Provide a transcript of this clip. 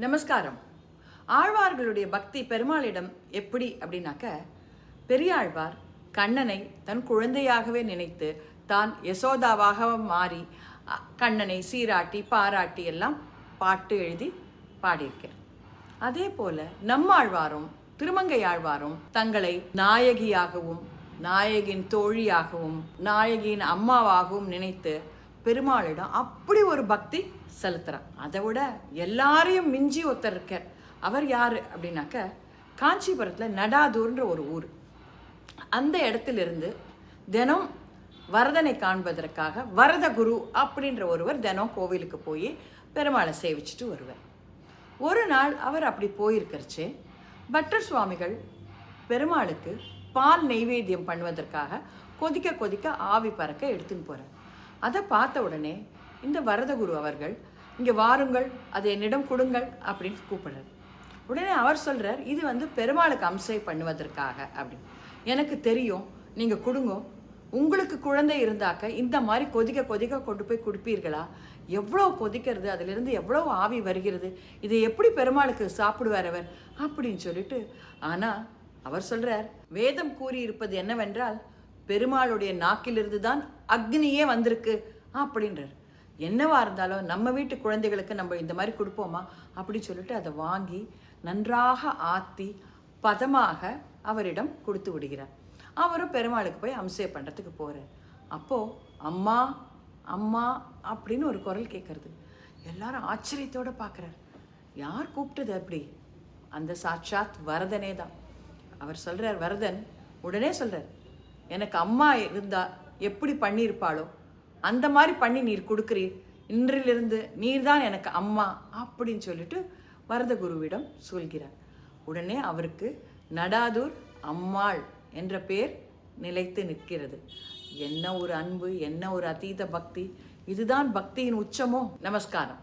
நமஸ்காரம். ஆழ்வார்களுடைய பக்தி பெருமாளிடம் எப்படி அப்படின்னாக்க, பெரியாழ்வார் கண்ணனை தன் குழந்தையாகவே நினைத்து தான் யசோதாவாக மாறி கண்ணனை சீராட்டி பாராட்டி எல்லாம் பாட்டு எழுதி பாடியிருக்கிறார். அதே போல நம்மாழ்வாரும் திருமங்கை ஆழ்வாரும் தங்களை நாயகியாகவும் நாயகின் தோழியாகவும் நாயகியின் அம்மாவாகவும் நினைத்து பெருமாளிடம் அப்படி ஒரு பக்தி செலுத்துறார். அதை விட எல்லாரையும் மிஞ்சி ஒருத்தர் இருக்கார். அவர் யாரு அப்படின்னாக்க, காஞ்சிபுரத்தில் நடாதூர்ன்ற ஒரு ஊர். அந்த இடத்திலிருந்து தினம் வரதனை காண்பதற்காக வரதகுரு அப்படின்ற ஒருவர் தினம் கோவிலுக்கு போய் பெருமாளை சேவிச்சுட்டு வருவார். ஒரு நாள் அவர் அப்படி போயிருக்கிறச்சு, பட்டர் சுவாமிகள் பெருமாளுக்கு பால் நெய்வேத்தியம் பண்ணுவதற்காக கொதிக்க கொதிக்க ஆவி பறக்க எடுத்துன்னு போகிறார். அதை பார்த்த உடனே இந்த வரதகுரு அவர்கள், இங்கே வாருங்கள், அதை என்னிடம் கொடுங்கள் அப்படின்னு கூப்பிடுறார். உடனே அவர் சொல்கிறார், இது பெருமாளுக்கு அம்சை பண்ணுவதற்காக அப்படின்னு. எனக்கு தெரியும், நீங்கள் கொடுங்க. உங்களுக்கு குழந்தை இருந்தாக்க இந்த மாதிரி கொதிக்க கொதிக்க கொண்டு போய் கொடுப்பீர்களா? எவ்வளோ கொதிக்கிறது, அதிலிருந்து எவ்வளோ ஆவி வருகிறது, இதை எப்படி பெருமாளுக்கு சாப்பிடுவார் அவர் அப்படின்னு சொல்லிட்டு. ஆனால் அவர் சொல்கிறார், வேதம் கூறி இருப்பது என்னவென்றால், பெருமாளுடைய நாக்கிலிருந்து தான் அக்னியே வந்திருக்கு அப்படின்றார். என்னவா இருந்தாலும் நம்ம வீட்டு குழந்தைகளுக்கு நம்ம இந்த மாதிரி கொடுப்போமா அப்படின்னு சொல்லிட்டு அதை வாங்கி நன்றாக ஆற்றி பதமாக அவரிடம் கொடுத்து விடுகிறார். அவரும் பெருமாளுக்கு போய் அம்சை பண்ணுறதுக்கு போகிறார். அப்போது அம்மா அம்மா அப்படின்னு ஒரு குரல் கேட்குறது. எல்லாரும் ஆச்சரியத்தோடு பார்க்குறார். யார் கூப்பிட்டது அப்படி? அந்த சாட்சாத் வரதனே தான். அவர் சொல்கிறார், வரதன் உடனே சொல்கிறார், எனக்கு அம்மா இருந்தா எப்படி பண்ணியிருப்பாளோ அந்த மாதிரி பண்ணி நீர் கொடுக்குறீர், இன்றிலிருந்து நீர் தான் எனக்கு அம்மா அப்படின்னு சொல்லிட்டு வரதகுருவிடம் சொல்கிறார். உடனே அவருக்கு நடாதூர் அம்மாள் என்ற பேர் நிலைத்து நிற்கிறது. என்ன ஒரு அன்பு, என்ன ஒரு அதீத பக்தி! இதுதான் பக்தியின் உச்சமோ! நமஸ்காரம்.